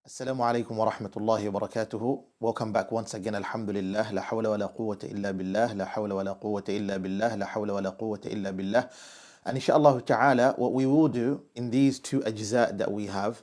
Assalamu alaikum wa rahmatullahi wa barakatuhu. Welcome back once again. Alhamdulillah. La hawla wa la quwwata illa billah. La hawla wa la quwwata illa billah. La hawla wa la quwwata illa billah. And inshallah ta'ala, what we will do in these two ajzā that we have,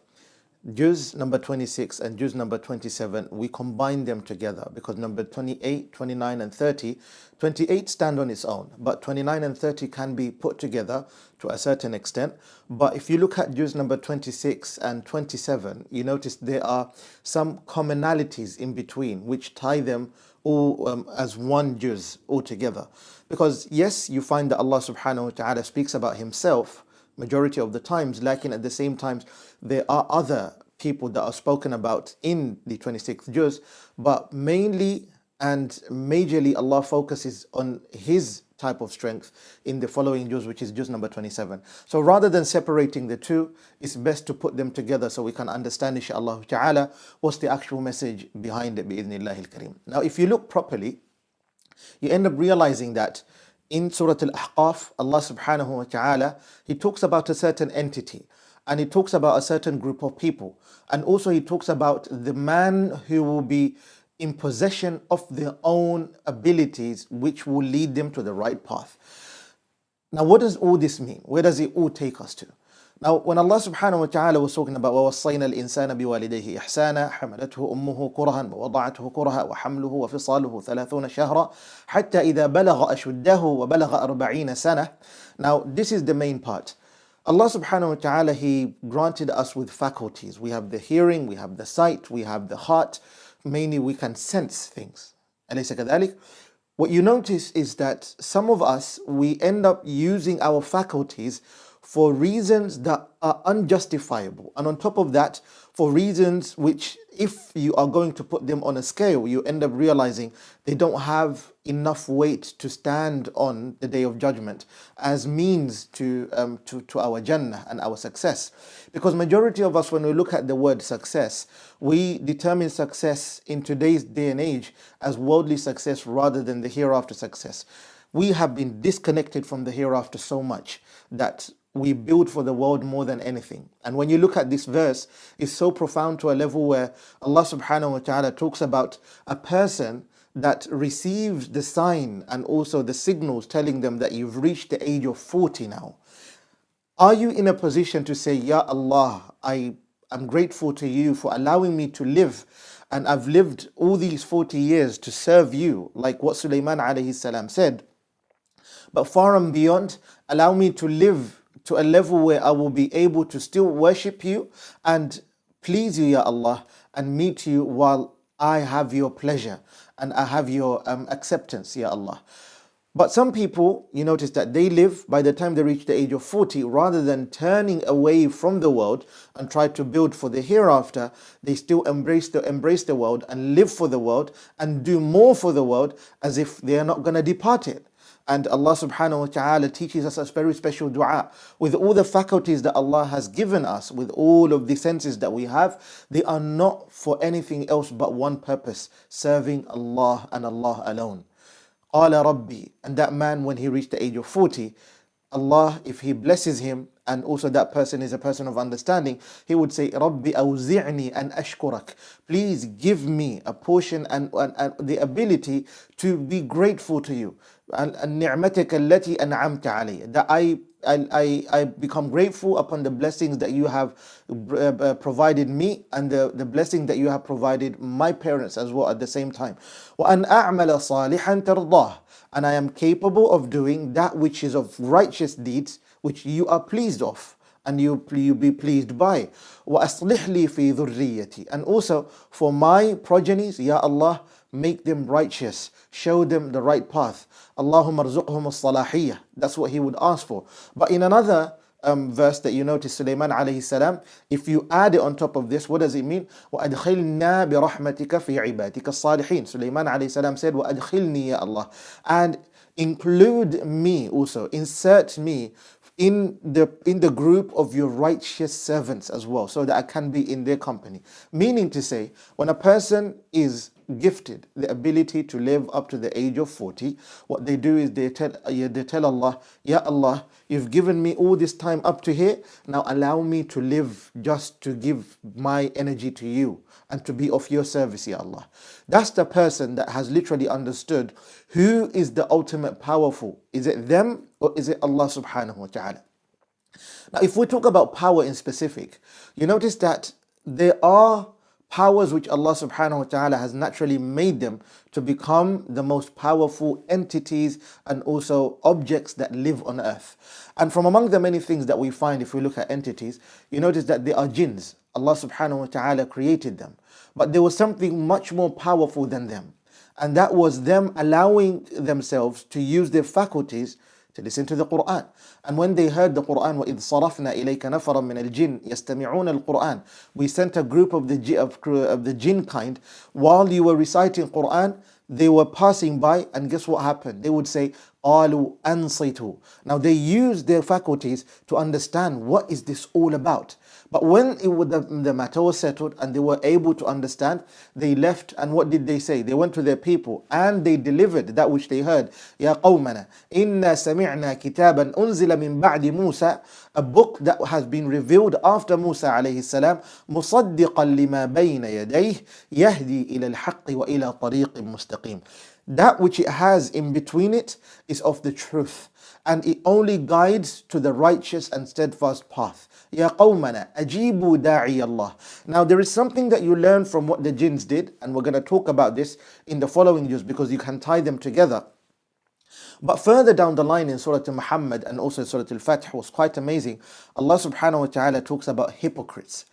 juz number 26 and juz number 27, we combine them together because number 28, 29 and 30, 28 stand on its own, but 29 and 30 can be put together to a certain extent. But if you look at juz number 26 and 27, you notice there are some commonalities in between which tie them all as one juz altogether. Because yes, you find that Allah subhanahu wa ta'ala speaks about himself majority of the times, lakin at the same time there are other people that are spoken about in the 26th juz, but mainly and majorly Allah focuses on his type of strength in the following juz, which is juz number 27. So rather than separating the two, it's best to put them together so we can understand inshaAllah ta'ala what's the actual message behind it bi'idhnillahi al-kareem. Now if you look properly, you end up realizing that in Surah Al-Ahqaf, Allah subhanahu wa ta'ala, he talks about a certain entity and he talks about a certain group of people. And also he talks about the man who will be in possession of their own abilities which will lead them to the right path. Now what does all this mean? Where does it all take us to? Now, when Allah subhanahu wa ta'ala was talking about وَوَصَّيْنَا الْإِنسَانَ بِوَالِدَيْهِ إِحْسَانًا حَمَلَتْهُ أُمُّهُ كُرْهًا وَوَضَعَتْهُ كُرْهًا وَحَمْلُهُ وَفِصَالُهُ 30 شهرا حتى إذا بلغ أشده وبلغ 40 سنة. Now, this is the main part. Allah subhanahu wa ta'ala, he granted us with faculties. We have the hearing, we have the sight, we have the heart. Mainly we can sense things. أليس كذلك? What you notice is that some of us, we end up using our faculties for reasons that are unjustifiable. And on top of that, for reasons which, if you are going to put them on a scale, you end up realizing they don't have enough weight to stand on the Day of Judgment as means to our Jannah and our success. Because majority of us, when we look at the word success, we determine success in today's day and age as worldly success rather than the hereafter success. We have been disconnected from the hereafter so much that we build for the world more than anything. And when you look at this verse, it's so profound to a level where Allah subhanahu wa ta'ala talks about a person that receives the sign and also the signals telling them that you've reached the age of 40 now. Are you in a position to say, Ya Allah, I am grateful to you for allowing me to live, and I've lived all these 40 years to serve you, like what Sulaiman alayhi salam said, but far and beyond, allow me to live to a level where I will be able to still worship you and please you, Ya Allah, and meet you while I have your pleasure and I have your acceptance, Ya Allah. But some people, you notice that they live, by the time they reach the age of 40, rather than turning away from the world and try to build for the hereafter, they still embrace the world and live for the world and do more for the world as if they are not going to depart it. And Allah subhanahu wa ta'ala teaches us a very special dua. With all the faculties that Allah has given us, with all of the senses that we have, they are not for anything else but one purpose: serving Allah and Allah alone. Qala Rabbi, and that man, when he reached the age of 40, Allah, if he blesses him, and also that person is a person of understanding, he would say, Rabbi awzi'ni an ashkurak. Please give me a portion and the ability to be grateful to you. Ni'mataka allati an'amta alayya. That I become grateful upon the blessings that you have provided me and the blessing that you have provided my parents as well at the same time. وَأَنْ أَعْمَلَ صَالِحًا تَرْضَاهُ. And I am capable of doing that which is of righteous deeds which you are pleased of and you be pleased by. وَأَصْلِحْ لِي فِي ذُرِّيَّتِي. And also for my progenies, Ya Allah, make them righteous, show them the right path. Allahumma arzuqhum as-salahiyah. That's what he would ask for. But in another verse that you notice, Sulaiman alayhi salam, if you add it on top of this, what does it mean? وَأَدْخِلْنَا بِرَحْمَتِكَ فِي عِبَادِكَ الصَّالِحِينَ. Sulaiman alayhi salam said, وَأَدْخِلْنِي ya Allah. And include me also, insert me in the group of your righteous servants as well, so that I can be in their company. Meaning to say, when a person is gifted the ability to live up to the age of 40, what they do is they tell Allah, Ya Allah, you've given me all this time up to here, now allow me to live just to give my energy to you and to be of your service, Ya Allah. That's the person that has literally understood who is the ultimate powerful. Is it them or is it Allah subhanahu wa ta'ala? Now, if we talk about power in specific, you notice that there are powers which Allah subhanahu wa ta'ala has naturally made them to become the most powerful entities and also objects that live on earth. And from among the many things that we find if we look at entities, you notice that they are jinns. Allah subhanahu wa ta'ala created them. But there was something much more powerful than them. And that was them allowing themselves to use their faculties to listen to the Quran. And when they heard the Quran, وَإِذْ صَرَفْنَا إِلَيْكَ نَفَرًا مِنَ الْجِنِّ يَسْتَمِعُونَ الْقُرْآنِ, we sent a group of the jinn kind. While you were reciting Quran, they were passing by, and guess what happened? They would say, قَالُوا أَنصِتُوا. Now they used their faculties to understand what is this all about. But when the matter was settled and they were able to understand, they left, and what did they say? They went to their people and they delivered that which they heard. Ya qawmana, inna sami'na kitaban unzila min ba'di Musa, a book that has been revealed after Musa alayhi salam, musaddiqan lima bayna yadayh, yahdi ila al-haqqi wa ila tariqin mustaqim. That which it has in between it is of the truth, and it only guides to the righteous and steadfast path. Ya qawmana, ajibu da'i Allah. Now there is something that you learn from what the jinns did, and we're going to talk about this in the following juz because you can tie them together. But further down the line in Surah Muhammad and also Surah Al-Fath was quite amazing. Allah subhanahu wa ta'ala talks about hypocrites.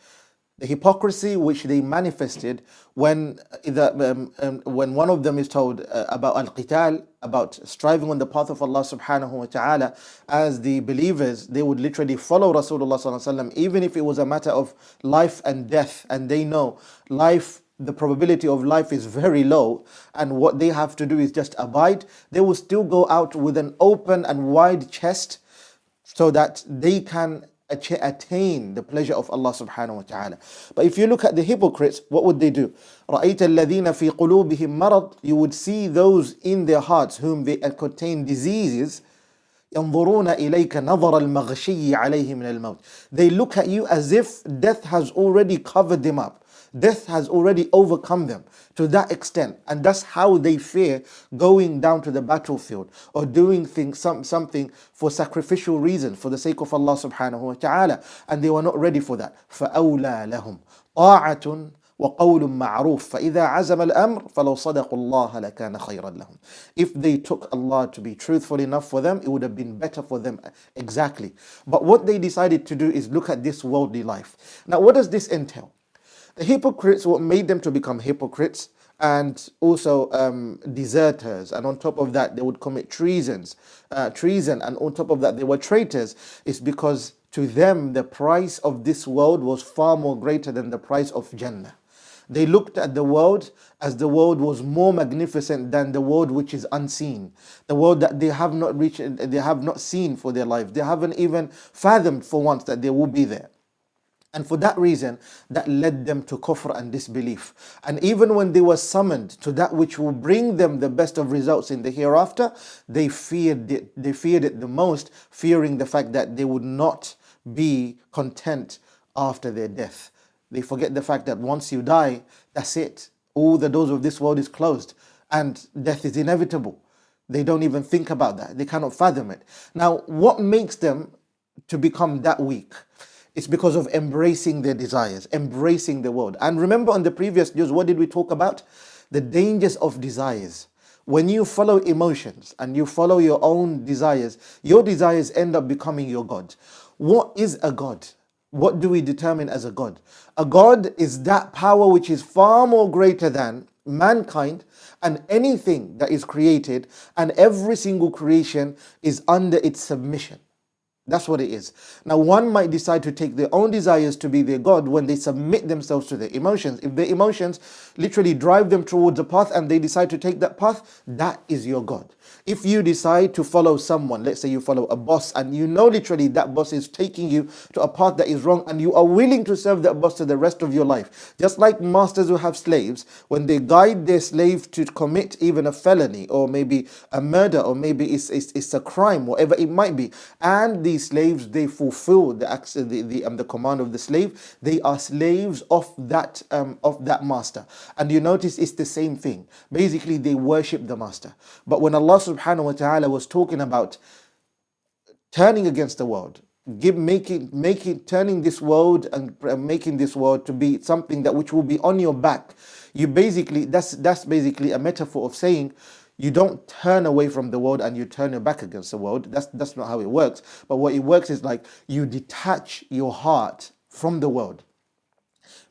The hypocrisy which they manifested when one of them is told about al-qital, about striving on the path of Allah subhanahu wa ta'ala, as the believers, they would literally follow Rasulullah sallallahu alaihi wasallam, even if it was a matter of life and death, and they know life, the probability of life is very low, and what they have to do is just abide. They will still go out with an open and wide chest so that they can attain the pleasure of Allah subhanahu wa ta'ala. But if you look at the hypocrites, what would they do? رَأَيْتَ الَّذِينَ فِي قُلُوبِهِمْ مَرَضٍ, you would see those in their hearts whom they contain diseases. يَنْظُرُونَ إِلَيْكَ نَظَرَ الْمَغْشِيِّ عَلَيْهِ مِنَ الْمَوْتِ, they look at you as if death has already covered them up. Death has already overcome them to that extent, and that's how they fear going down to the battlefield or doing something for sacrificial reasons for the sake of Allah subhanahu wa ta'ala, and they were not ready for that. فَأَوْلَى لَهُمْ طَاعَةٌ وَقَوْلٌ مَعْرُوفٌ فَإِذَا عَزَمَ الْأَمْرُ فَلَوْ صَدَقُوا اللَّهَ لَكَانَ خَيْرًا لَهُمْ. If they took Allah to be truthful enough for them, it would have been better for them. Exactly. But what they decided to do is look at this worldly life. Now, what does this entail? The hypocrites, what made them to become hypocrites and also deserters, and on top of that they would commit treason, and on top of that they were traitors, is because to them the price of this world was far more greater than the price of Jannah. They looked at the world as the world was more magnificent than the world which is unseen, the world that they have not reached, they have not seen for their life, they haven't even fathomed for once that they will be there. And for that reason, that led them to kufr and disbelief. And even when they were summoned to that which will bring them the best of results in the hereafter, they feared it the most, fearing the fact that they would not be content after their death. They forget the fact that once you die, that's it. All the doors of this world is closed and death is inevitable. They don't even think about that. They cannot fathom it. Now, what makes them to become that weak? It's because of embracing their desires, embracing the world. And remember on the previous news, what did we talk about? The dangers of desires. When you follow emotions and you follow your own desires, your desires end up becoming your God. What is a God? What do we determine as a God? A God is that power which is far more greater than mankind and anything that is created, and every single creation is under its submission. That's what it is. Now, one might decide to take their own desires to be their God when they submit themselves to their emotions. If their emotions literally drive them towards a path and they decide to take that path, that is your God. If you decide to follow someone, let's say you follow a boss, and you know literally that boss is taking you to a path that is wrong, and you are willing to serve that boss to the rest of your life. Just like masters who have slaves, when they guide their slave to commit even a felony, or maybe a murder, or maybe it's a crime, whatever it might be, and these slaves, they fulfill the command of the slave, they are slaves of that master. And you notice it's the same thing. Basically, they worship the master. But when Allah subhanahu wa ta'ala was talking about turning against the world, turning this world and making this world to be something that which will be on your back, that's basically a metaphor of saying you don't turn away from the world and you turn your back against the world. That's not how it works. But what it works is like you detach your heart from the world.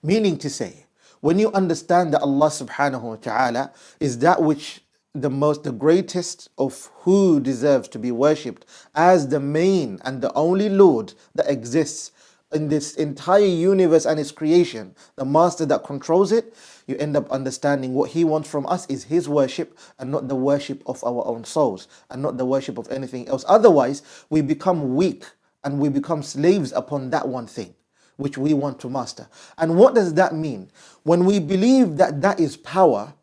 Meaning to say, when you understand that Allah subhanahu wa ta'ala is that which the greatest of who deserves to be worshipped as the main and the only Lord that exists in this entire universe and its creation, the master that controls it, you end up understanding what he wants from us is his worship and not the worship of our own souls and not the worship of anything else. Otherwise, we become weak and we become slaves upon that one thing which we want to master. And what does that mean? When we believe that that is power,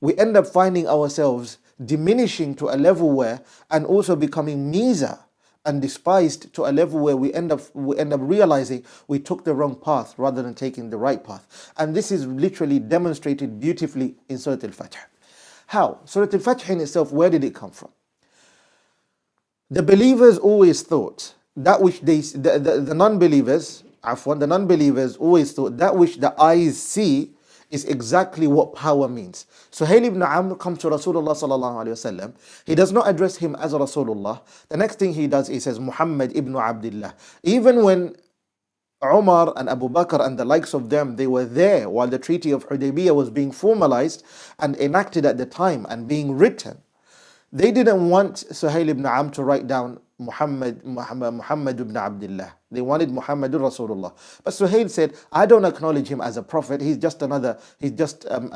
we end up finding ourselves diminishing to a level where, and also becoming miser and despised to a level where we end up realizing we took the wrong path rather than taking the right path. And this is literally demonstrated beautifully in Surah Al-Fatih. How? Surah Al-Fatih in itself, where did it come from? The believers always thought that which the non-believers always thought that which the eyes see is exactly what power means. Suhail ibn Amr comes to Rasulullah sallallahu alaihi wasallam. He does not address him as a Rasulullah. The next thing he does, he says Muhammad ibn Abdullah. Even when Umar and Abu Bakr and the likes of them, they were there while the Treaty of Hudaybiyah was being formalized and enacted at the time and being written. They didn't want Suhail ibn Amr to write down Muhammad ibn Abdullah. They wanted Muhammadur Rasulullah. But Suhail said, I don't acknowledge him as a prophet. He's just a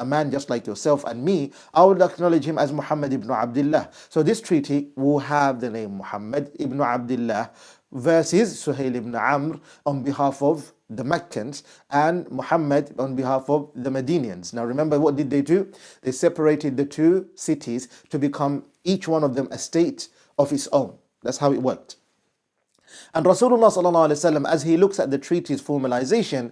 man just like yourself and me. I would acknowledge him as Muhammad ibn Abdullah. So this treaty will have the name Muhammad ibn Abdullah versus Suhail ibn Amr on behalf of the Meccans and Muhammad on behalf of the Medinians. Now remember, what did they do? They separated the two cities to become each one of them a state of its own. That's how it worked. And Rasulullah sallallahu alaihi wasallam, as he looks at the treaty's formalization,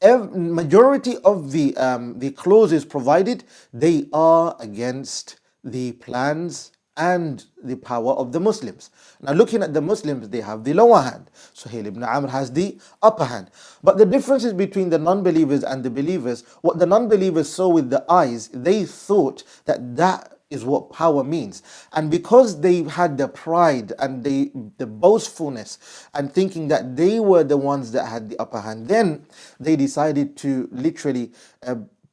majority of the clauses provided, they are against the plans and the power of the Muslims. Now looking at the Muslims, they have the lower hand. Suhail ibn Amr has the upper hand. But the differences between the non-believers and the believers, what the non-believers saw with the eyes, they thought that is what power means. And because they had the pride and the boastfulness and thinking that they were the ones that had the upper hand, then they decided to literally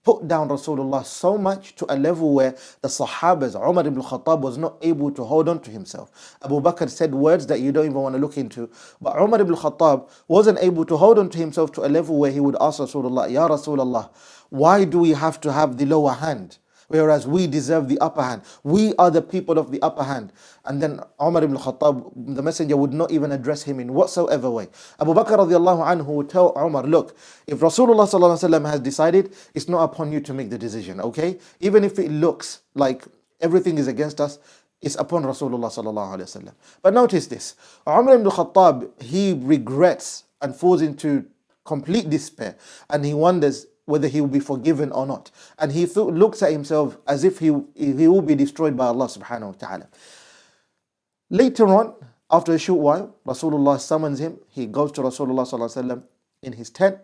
put down Rasulullah so much to a level where the Sahabas, Umar ibn Khattab was not able to hold on to himself. Abu Bakr said words that you don't even want to look into. But Umar ibn Khattab wasn't able to hold on to himself to a level where he would ask Rasulullah, Ya Rasulullah, why do we have to have the lower hand? Whereas we deserve the upper hand. We are the people of the upper hand. And then Umar ibn Khattab, the messenger, would not even address him in whatsoever way. Abu Bakr radiallahu anhu would tell Umar, look, if Rasulullah sallallahu alaihi wasallam has decided, it's not upon you to make the decision, okay? Even if it looks like everything is against us, it's upon Rasulullah sallallahu alaihi wasallam. But notice this, Umar ibn Khattab, he regrets and falls into complete despair. And he wonders whether he will be forgiven or not. And he looks at himself as if he will be destroyed by Allah subhanahu wa ta'ala. Later on, after a short while, Rasulullah summons him. He goes to Rasulullah sallallahu alaihi wasallam in his tent.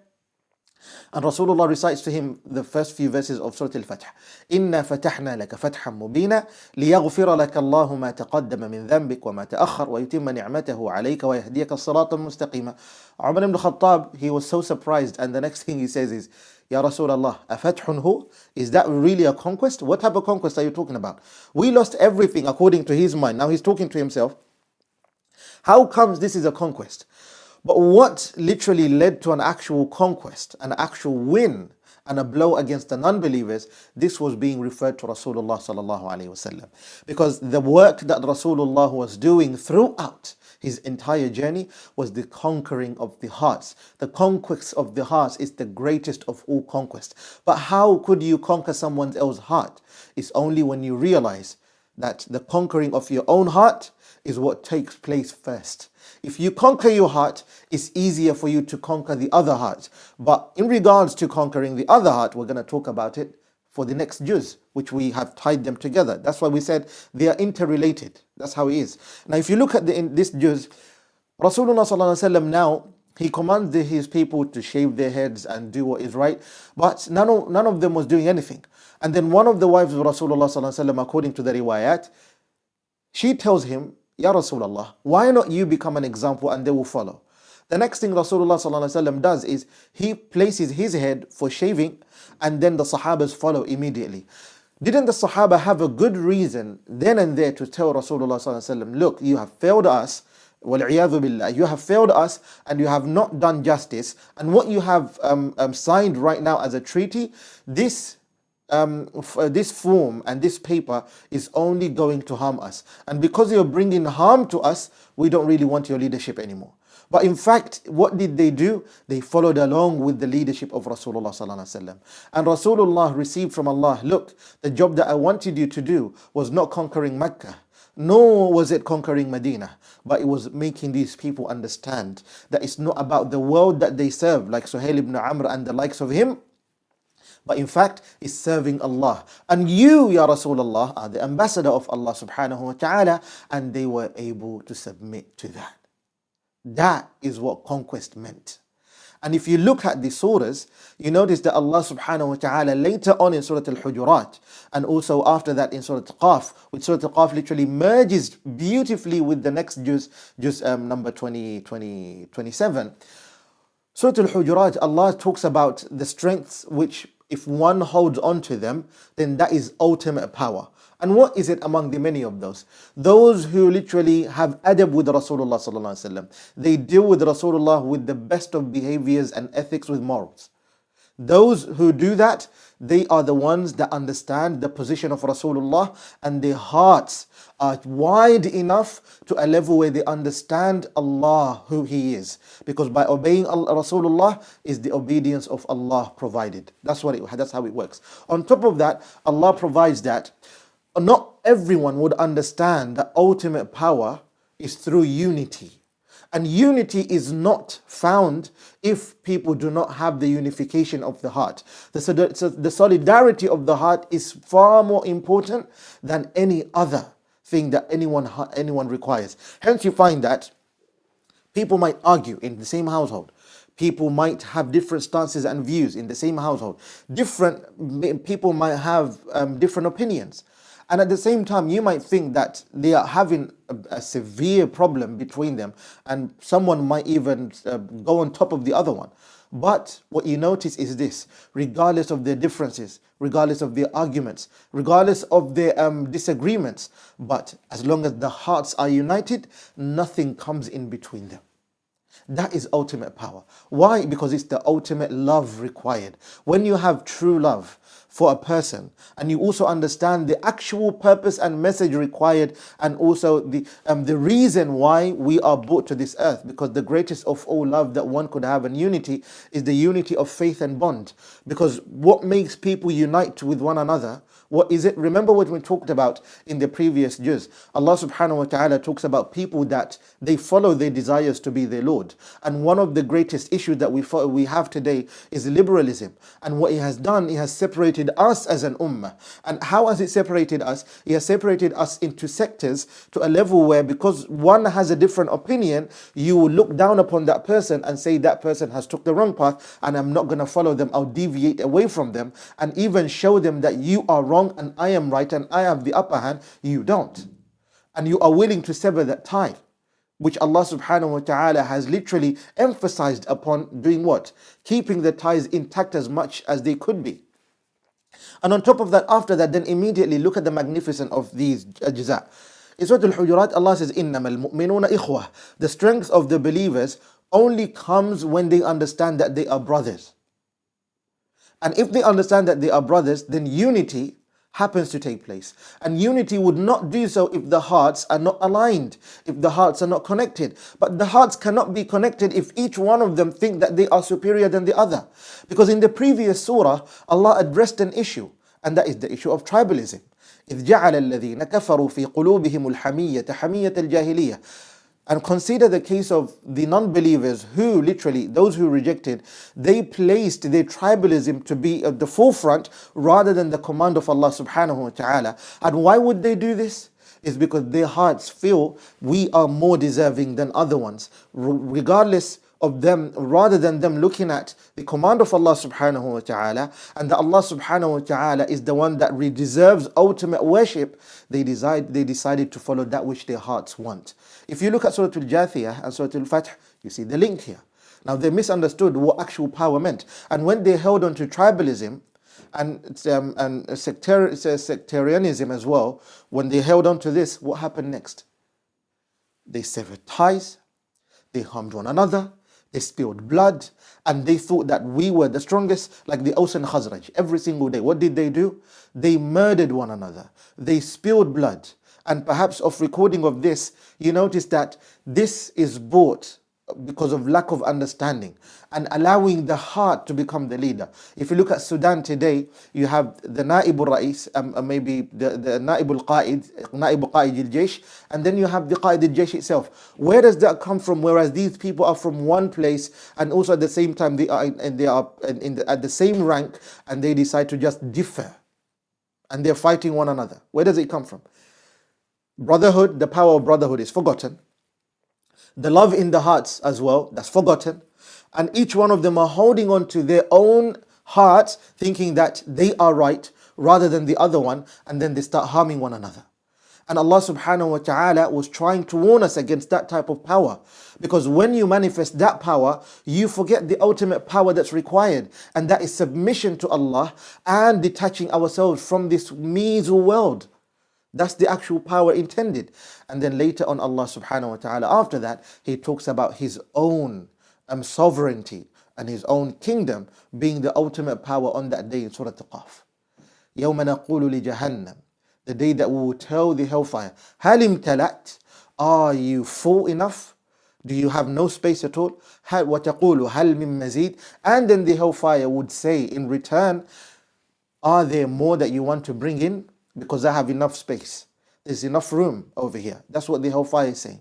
And Rasulullah recites to him the first few verses of Surah Al-Fatih. إِنَّا فَتَحْنَا لَكَ فَتْحًا مُبِينًا لِيَغْفِرَ لَكَ اللَّهُ مَا تَقَدَّمَ مِنْ ذَنْبِكَ وَمَا تَأَخَّرَ وَيُتِمَّ نِعْمَتَهُ عَلَيْكَ وَيَهْدِيَكَ الصِّرَاطَ الْمُسْتَقِيمَ. Umar ibn Khattab, he was so surprised, and the next thing he says is, Ya Rasulullah, afathun hu? Is that really a conquest? What type of conquest are you talking about? We lost everything according to his mind. Now he's talking to himself. How comes this is a conquest? But what literally led to an actual conquest, an actual win, and a blow against the non-believers, this was being referred to Rasulullah sallallahu alaihi wasallam. Because the work that Rasulullah was doing throughout his entire journey was the conquering of the hearts. The conquest of the hearts is the greatest of all conquests. But how could you conquer someone else's heart? It's only when you realize that the conquering of your own heart is what takes place first. If you conquer your heart, it's easier for you to conquer the other heart. But in regards to conquering the other heart, we're going to talk about it for the next juz, which we have tied them together. That's why we said they are interrelated. That's how it is. Now, if you look at in this juz, Rasulullah sallallahu alaihi wasallam now, he commands his people to shave their heads and do what is right, but none of them was doing anything. And then one of the wives of Rasulullah sallallahu alaihi wasallam, according to the riwayat, she tells him, Ya Rasulullah, why not you become an example and they will follow? The next thing Rasulullah sallallahu alaihi wasallam does is he places his head for shaving, and then the Sahabas follow immediately. Didn't the Sahaba have a good reason then and there to tell Rasulullah sallallahu alaihi wasallam, look, you have failed us, وَالْعِيَاذُ بِاللَّهِ, you have failed us and you have not done justice, and what you have signed right now as a treaty, this form and this paper is only going to harm us, and because you're bringing harm to us, we don't really want your leadership anymore. But in fact, what did they do? They followed along with the leadership of Rasulullah sallallahu alaihi wasallam. And Rasulullah received from Allah, look, the job that I wanted you to do was not conquering Mecca, nor was it conquering Medina, but it was making these people understand that it's not about the world that they serve, like Suhail ibn Amr and the likes of him, but in fact, it's serving Allah. And you, Ya Rasulullah, are the ambassador of Allah subhanahu wa ta'ala, and they were able to submit to that. That is what conquest meant. And if you look at the surahs, you notice that Allah subhanahu wa ta'ala later on in Surah Al-Hujurat, and also after that in Surah Qaf, which Surah Qaf literally merges beautifully with the next juz number 27. Surah Al-Hujurat, Allah talks about the strengths which if one holds on to them, then that is ultimate power. And what is it among the many of those? Those who literally have adab with Rasulullah sallallahu alaihi wasallam. They deal with Rasulullah with the best of behaviors and ethics, with morals. Those who do that, they are the ones that understand the position of Rasulullah, and their hearts are wide enough to a level where they understand Allah, who He is. Because by obeying Rasulullah is the obedience of Allah provided. That's how it works. On top of that, Allah provides that not everyone would understand that ultimate power is through unity. And unity is not found if people do not have the unification of the heart. The solidarity of the heart is far more important than any other thing that anyone requires. Hence you find that people might argue in the same household. People might have different stances and views in the same household. Different people might have different opinions. And at the same time, you might think that they are having a severe problem between them, and someone might even go on top of the other one. But what you notice is this: regardless of their differences, regardless of their arguments, regardless of their disagreements, but as long as the hearts are united, nothing comes in between them. That is ultimate power. Why? Because it's the ultimate love required. When you have true love for a person, and you also understand the actual purpose and message required, and also the reason why we are brought to this earth, because the greatest of all love that one could have in unity is the unity of faith and bond. Because what makes people unite with one another, what is it? Remember what we talked about in the previous juz. Allah subhanahu wa ta'ala talks about people that they follow their desires to be their Lord. And one of the greatest issues that we have today is liberalism. And what He has done, He has separated us as an ummah. And how has it separated us? He has separated us into sectors to a level where, because one has a different opinion, you will look down upon that person and say that person has took the wrong path and I'm not going to follow them. I'll deviate away from them, and even show them that you are wrong and I am right and I have the upper hand. You don't. And you are willing to sever that tie, which Allah subhanahu wa ta'ala has literally emphasized upon doing what? Keeping the ties intact as much as they could be. And on top of that, after that, then immediately look at the magnificence of these Ajzā. In Surah Al-Hujurat, Allah says, إِنَّمَا الْمُؤْمِنُونَ إِخْوَةٌ. The strength of the believers only comes when they understand that they are brothers. And if they understand that they are brothers, then unity happens to take place. And unity would not do so if the hearts are not aligned, if the hearts are not connected. But the hearts cannot be connected if each one of them think that they are superior than the other. Because in the previous surah, Allah addressed an issue, and that is the issue of tribalism. إذ جعل الذين كفروا في قلوبهم الحمية حمية الجاهلية. And consider the case of the non-believers who literally, those who rejected, they placed their tribalism to be at the forefront rather than the command of Allah subhanahu wa ta'ala. And why would they do this? It's because their hearts feel we are more deserving than other ones. Regardless of them, rather than them looking at the command of Allah subhanahu wa ta'ala, and that Allah subhanahu wa ta'ala is the one that deserves ultimate worship, they decided to follow that which their hearts want. If you look at Surah Al-Jathiyah and Surah Al-Fath, you see the link here. Now they misunderstood what actual power meant. And when they held on to tribalism and sectarianism as well, when they held on to this, what happened next? They severed ties, they harmed one another, they spilled blood, and they thought that we were the strongest, like the Aus and Khazraj. Every single day, what did they do? They murdered one another. They spilled blood. And perhaps of recording of this, you notice that this is brought because of lack of understanding and allowing the heart to become the leader. If you look at Sudan today, you have the Naibul Rais, maybe the Naibul Qaid, Naibul Qaid al-Jaysh, and then you have the Qaid al-Jaysh itself. Where does that come from? Whereas these people are from one place, and also at the same time they are at the same rank, and they decide to just differ, and they're fighting one another. Where does it come from? Brotherhood, the power of brotherhood is forgotten. The love in the hearts as well, that's forgotten. And each one of them are holding on to their own hearts, thinking that they are right rather than the other one, and then they start harming one another. And Allah subhanahu wa ta'ala was trying to warn us against that type of power. Because when you manifest that power, you forget the ultimate power that's required. And that is submission to Allah and detaching ourselves from this measly world. That's the actual power intended. And then later on, Allah subhanahu wa ta'ala, after that, He talks about His own sovereignty and His own kingdom being the ultimate power on that day in Surah Al-Qaf. يَوْمَ نَقُولُ لِجَهَنَّمْ, the day that we will tell the hellfire, هَلِ امْتَلَأْتْ, are you full enough? Do you have no space at all? وَتَقُولُ هَلْ مِن مَزِيدٍ, and then the hellfire would say in return, are there more that you want to bring in? Because I have enough space. There's enough room over here. That's what the hellfire is saying.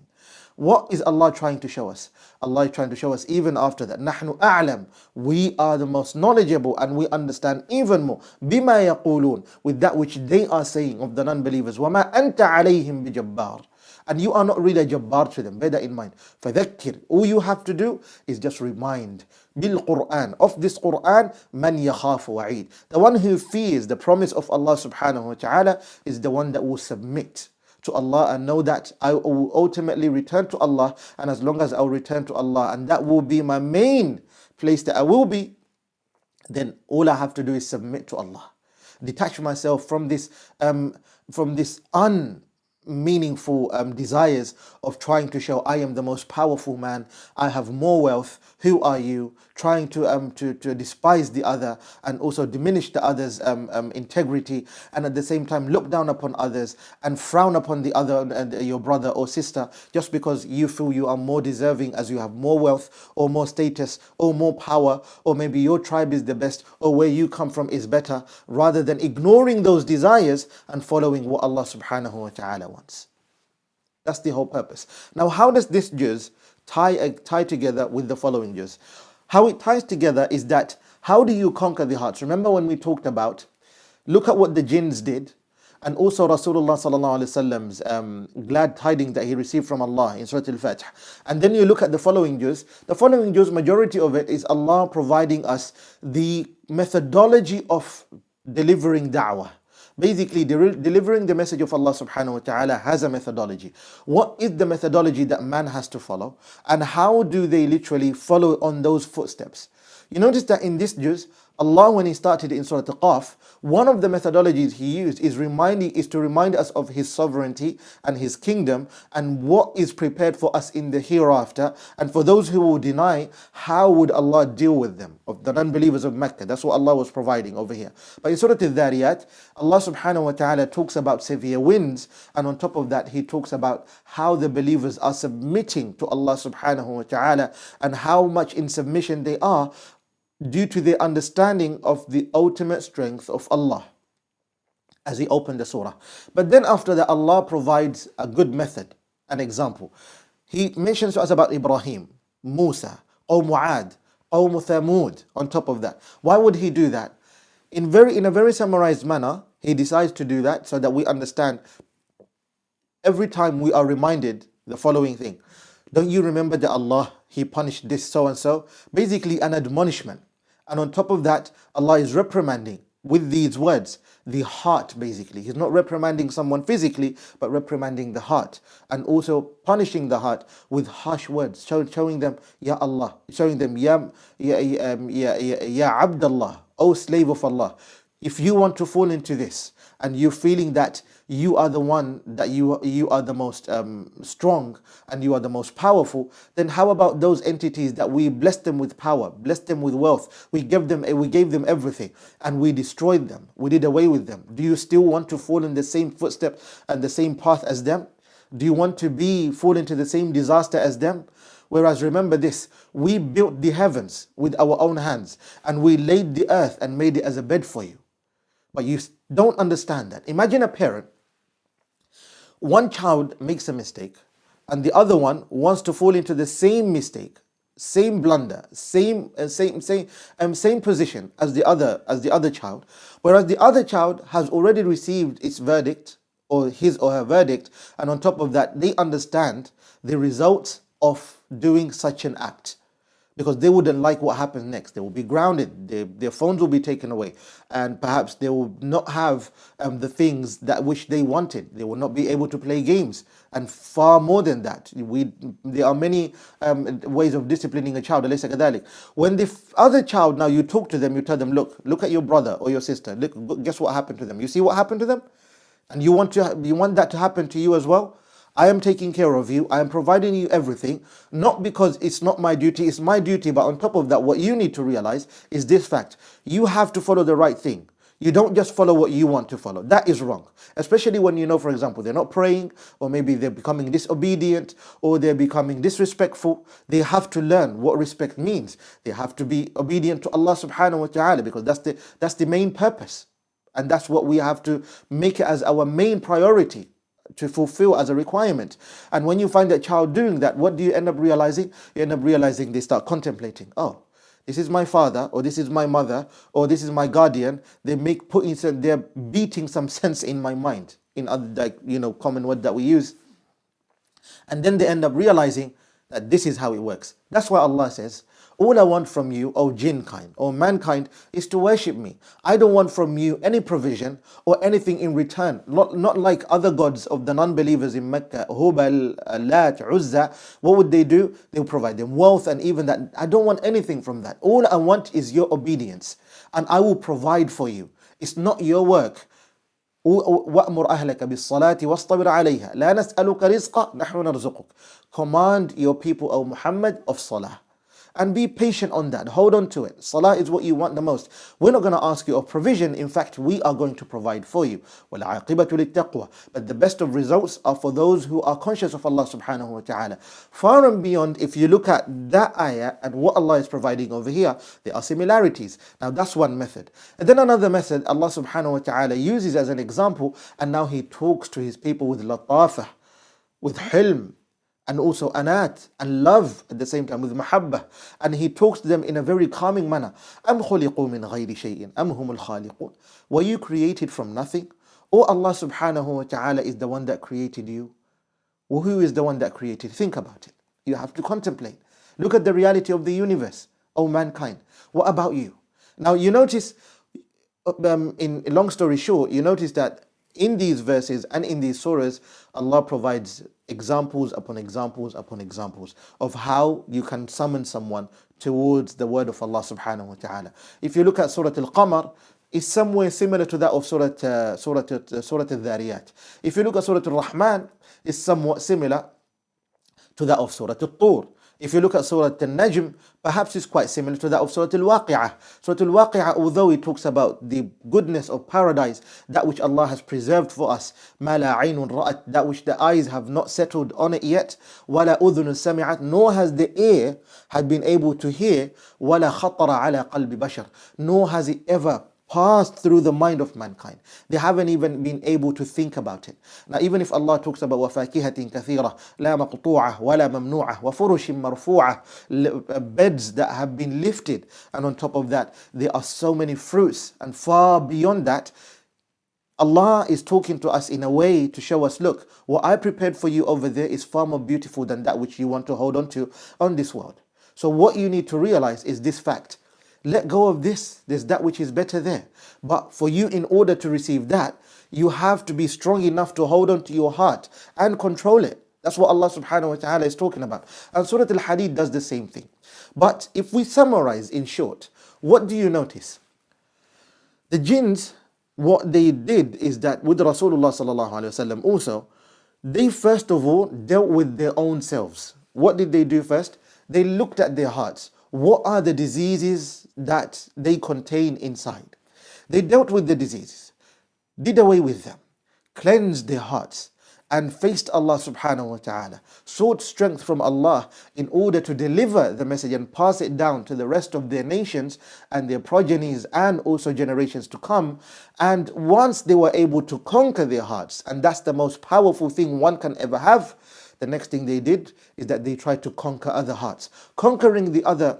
What is Allah trying to show us? Allah is trying to show us even after that. نَحْنُ أَعْلَمُ, we are the most knowledgeable and we understand even more. بِمَا يَقُولُونَ, with that which they are saying of the non-believers. وَمَا أَنْتَ عَلَيْهِمْ بِجَبَّارٍ, and you are not really a jabbar to them. Bear that in mind. فَذَكِّرْ, all you have to do is just remind bil-Qur'an, of this Qur'an, man yakhafu wa'id, the one who fears the promise of Allah subhanahu wa ta'ala is the one that will submit to Allah and know that I will ultimately return to Allah, and as long as I will return to Allah and that will be my main place that I will be, then all I have to do is submit to Allah, detach myself from this meaningful desires of trying to show I am the most powerful man, I have more wealth, who are you? Trying to despise the other and also diminish the other's integrity, and at the same time look down upon others and frown upon the other, your brother or sister, just because you feel you are more deserving as you have more wealth or more status or more power, or maybe your tribe is the best or where you come from is better, rather than ignoring those desires and following what Allah subhanahu wa ta'ala wants. That's the whole purpose. Now, how does this juz tie together with the following juz? How it ties together is that, how do you conquer the hearts? Remember when we talked about, look at what the jinns did, and also Rasulullah sallallahu alaihi wasallam's glad tidings that he received from Allah in Surah Al-Fatih. And then you look at the following juz. The following juz, majority of it is Allah providing us the methodology of delivering da'wah. Basically, delivering the message of Allah subhanahu wa ta'ala has a methodology. What is the methodology that man has to follow? And how do they literally follow on those footsteps? You notice that in this juz, Allah, when He started in Surah Qaf, one of the methodologies He used is to remind us of His sovereignty and His kingdom and what is prepared for us in the hereafter. And for those who will deny, how would Allah deal with them, of the unbelievers of Mecca? That's what Allah was providing over here. But in Surah Al-Dhariyat, Allah subhanahu wa ta'ala talks about severe winds, and on top of that He talks about how the believers are submitting to Allah subhanahu wa ta'ala and how much in submission they are due to their understanding of the ultimate strength of Allah, as He opened the surah. But then after that, Allah provides a good method, an example. He mentions to us about Ibrahim, Musa, Qawm Ad, Qawm Thamud on top of that. Why would He do that? In a very summarized manner, He decides to do that so that we understand every time we are reminded the following thing. Don't you remember that Allah, He punished this so and so? Basically an admonishment. And on top of that, Allah is reprimanding with these words the heart, basically. He's not reprimanding someone physically, but reprimanding the heart. And also punishing the heart with harsh words, showing them, Ya Allah, showing them, Ya Abdullah, O slave of Allah. If you want to fall into this, and you're feeling that you are the one, that you are the most strong and you are the most powerful, then how about those entities that we blessed them with power, blessed them with wealth, we gave them everything, and we destroyed them, we did away with them? Do you still want to fall in the same footstep and the same path as them? Do you want to fall into the same disaster as them? Whereas remember this, we built the heavens with our own hands, and we laid the earth and made it as a bed for you. But you don't understand that. Imagine a parent, one child makes a mistake and the other one wants to fall into the same mistake, same blunder, same position as the other child, whereas the other child has already received its verdict, or his or her verdict, and on top of that they understand the results of doing such an act. Because they wouldn't like what happens next. They will be grounded, their phones will be taken away, and perhaps they will not have the things that which they wanted. They will not be able to play games, and far more than that. There are many ways of disciplining a child. When the other child, now you talk to them, you tell them, look at your brother or your sister. Look, guess what happened to them? You see what happened to them? And you want that to happen to you as well? I am taking care of you, I am providing you everything, not because it's not my duty, it's my duty, but on top of that, what you need to realize is this fact. You have to follow the right thing. You don't just follow what you want to follow. That is wrong. Especially when you know, for example, they're not praying, or maybe they're becoming disobedient, or they're becoming disrespectful. They have to learn what respect means. They have to be obedient to Allah subhanahu wa ta'ala, because that's the main purpose. And that's what we have to make it as our main priority to fulfill as a requirement. And when you find that child doing that, what do you end up realizing? You end up realizing they start contemplating. Oh, this is my father, or this is my mother, or this is my guardian. They're beating some sense in my mind, in other common word that we use. And then they end up realizing that this is how it works. That's why Allah says, all I want from you, O jinn kind, or mankind, is to worship me. I don't want from you any provision or anything in return. Not like other gods of the non-believers in Mecca, Hubal, Lat, Ajzā. What would they do? They would provide them wealth and even that. I don't want anything from that. All I want is your obedience, and I will provide for you. It's not your work. وَأْمُرْ أَهْلَكَ بِالصَّلَاةِ وَاصْطَبِرْ عَلَيْهَا لَا نَسْأَلُكَ رِزْقًا نَحْنُ نَرْزُقُكَ. Command your people, O Muhammad, of salah. And be patient on that. Hold on to it. Salah is what you want the most. We're not going to ask you of provision. In fact, we are going to provide for you. وَالْعَاقِبَةُ لِلتَّقْوَى. But the best of results are for those who are conscious of Allah subhanahu wa ta'ala. Far and beyond, if you look at that ayah and what Allah is providing over here, there are similarities. Now that's one method. And then another method Allah subhanahu wa ta'ala uses as an example, and now He talks to His people with latafah, with hilm, and also anat and love at the same time, with mahabbah, and He talks to them in a very calming manner. Am khuliqu min ghayri shay'in am humul khaliqun. Were you created from nothing? Or Allah subhanahu wa ta'ala is the one that created you? Or who is the one that created? Think about it. You have to contemplate. Look at the reality of the universe, O mankind. What about you? Now you notice, in long story short, you notice that in these verses and in these surahs, Allah provides examples upon examples upon examples of how you can summon someone towards the word of Allah subhanahu wa ta'ala. If you look at Surah Al-Qamar, it's somewhere similar to that of Surah Al-Dhariyat. If you look at Surah Al-Rahman, it's somewhat similar to that of Surah Al-Tur. If you look at Surah Al-Najm, perhaps it's quite similar to that of Surah Al-Waqi'ah. Surah Al-Waqi'ah, although it talks about the goodness of paradise, that which Allah has preserved for us, مَا لَا عَيْنٌ رَأَتْ, that which the eyes have not settled on it yet, وَلَا أُذُنٌ سَمِعَتْ, nor has the ear had been able to hear, وَلَا خَطَرَ عَلَى قَلْبِ بَشَرٍ, nor has it ever passed through the mind of mankind. They haven't even been able to think about it. Now, even if Allah talks about وَفَاكِهَةٍ كَثِيرَةٍ لَا مَقْطُوعَةٍ وَلَا مَمْنُوعَةٍ وَفُرُشٍ مَرْفُوعَةٍ, beds that have been lifted, and on top of that, there are so many fruits, and far beyond that, Allah is talking to us in a way to show us, look, what I prepared for you over there is far more beautiful than that which you want to hold on to on this world. So what you need to realize is this fact. Let go of this, there's that which is better there. But for you, in order to receive that, you have to be strong enough to hold on to your heart and control it. That's what Allah subhanahu wa ta'ala is talking about. And Surah Al-Hadid does the same thing. But if we summarize in short, what do you notice? The jinns, what they did is that with Rasulullah sallallahu alaihi wasallam also, they first of all dealt with their own selves. What did they do first? They looked at their hearts. What are the diseases that they contain inside? They dealt with the diseases, did away with them, cleansed their hearts, and faced Allah subhanahu wa ta'ala, sought strength from Allah in order to deliver the message and pass it down to the rest of their nations and their progenies and also generations to come. And once they were able to conquer their hearts, and that's the most powerful thing one can ever have, the next thing they did is that they tried to conquer other hearts. Conquering the other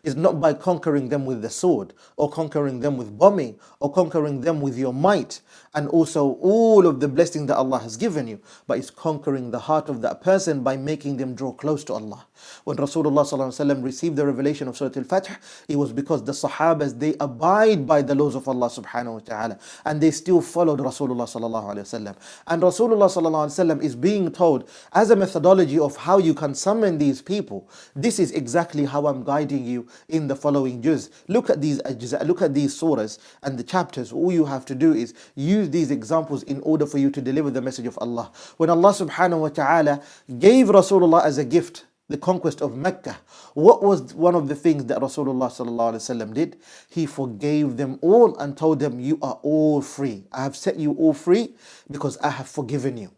is not by conquering them with the sword, or conquering them with bombing, or conquering them with your might, and also all of the blessings that Allah has given you, but it's conquering the heart of that person by making them draw close to Allah. When Rasulullah ﷺ received the revelation of Surah Al-Fatih, it was because the Sahabas, they abide by the laws of Allah subhanahu wa ta'ala, and they still followed Rasulullah ﷺ. And Rasulullah ﷺ is being told, as a methodology of how you can summon these people, this is exactly how I'm guiding you in the following juz. Look at these Ajzā, look at these surahs and the chapters. All you have to do is use these examples in order for you to deliver the message of Allah. When Allah subhanahu wa ta'ala gave Rasulullah as a gift the conquest of Mecca, what was one of the things that Rasulullah sallallahu alaihi wasallam did? He forgave them all and told them, you are all free. I have set you all free because I have forgiven you.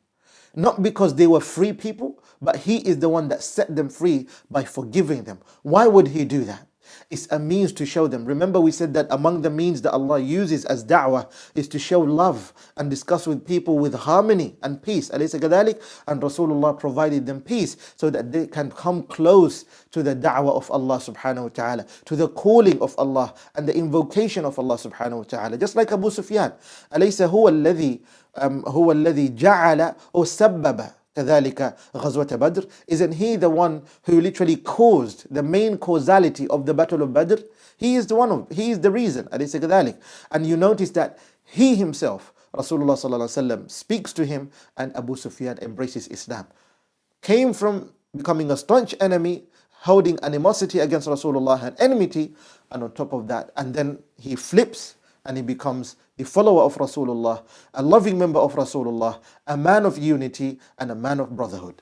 Not because they were free people, but He is the one that set them free by forgiving them. Why would He do that? It's a means to show them. Remember, we said that among the means that Allah uses as da'wah is to show love and discuss with people with harmony and peace. أليس كذلك? And Rasulullah provided them peace so that they can come close to the da'wah of Allah subhanahu wa ta'ala, to the calling of Allah and the invocation of Allah subhanahu wa ta'ala. Just like Abu Sufyan. أليس هو الذي جعل أو سبب كذلك غزوة بدر? Isn't he the one who literally caused the main causality of the battle of Badr? He is the reason. أليس كذلك? And you notice that he himself, Rasulullah sallallahu alaihi wasallam, speaks to him, and Abu Sufyan embraces Islam. Came from becoming a staunch enemy, holding animosity against Rasulullah and enmity, and on top of that, and then he flips and he becomes the follower of Rasulullah, a loving member of Rasulullah, a man of unity and a man of brotherhood.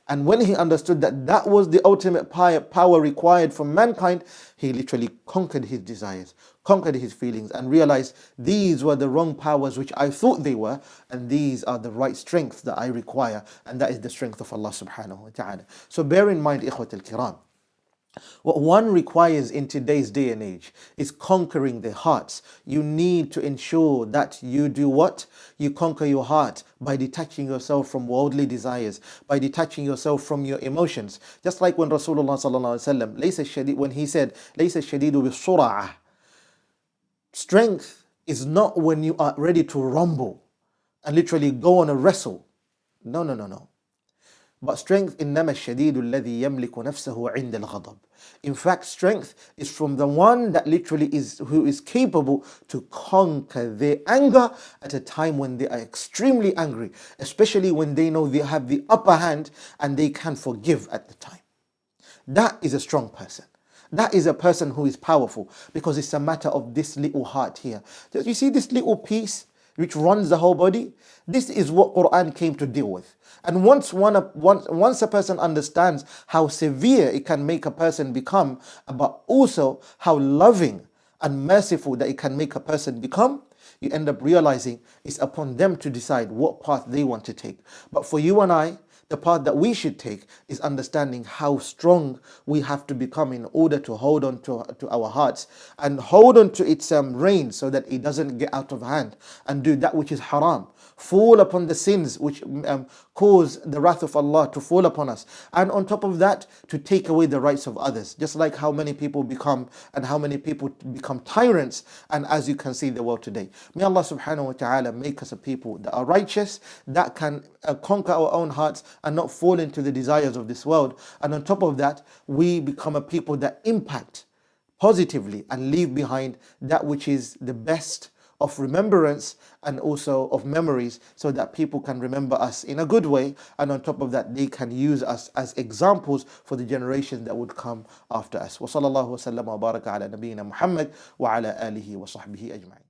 And when he understood that that was the ultimate power required from mankind, he literally conquered his desires, conquered his feelings, and realized these were the wrong powers which I thought they were, and these are the right strengths that I require, and that is the strength of Allah subhanahu wa ta'ala. So bear in mind, ikhwat al-kiram, what one requires in today's day and age is conquering the hearts. You need to ensure that you do what? You conquer your heart by detaching yourself from worldly desires, by detaching yourself from your emotions. Just like when Rasulullah sallallahu alaihi wasallam, when he said, "Laysa shadidu bis-sur'ah." Strength is not when you are ready to rumble and literally go on a wrestle. No. But strength, إنما الشديد الذي يملك نفسه عند الغضب. In fact, strength is from the one that literally who is capable to conquer their anger at a time when they are extremely angry, especially when they know they have the upper hand and they can forgive at the time. That is a strong person. That is a person who is powerful, because it's a matter of this little heart here. You see this little piece which runs the whole body? This is what Quran came to deal with. And once a person understands how severe it can make a person become, but also how loving and merciful that it can make a person become, you end up realizing it's upon them to decide what path they want to take. But for you and I, the path that we should take is understanding how strong we have to become in order to hold on to our hearts and hold on to its reign, so that it doesn't get out of hand and do that which is haram, fall upon the sins which cause the wrath of Allah to fall upon us, and on top of that, to take away the rights of others, just like how many people become tyrants, and as you can see the world today. May Allah subhanahu wa ta'ala make us a people that are righteous, that can conquer our own hearts and not fall into the desires of this world, and on top of that, we become a people that impact positively and leave behind that which is the best of remembrance and also of memories, so that people can remember us in a good way, and on top of that, they can use us as examples for the generations that would come after us. Wa sallallahu wa sallam wa baraka ala nabiyyina Muhammad wa ala alihi wa sahbihi ajma'in.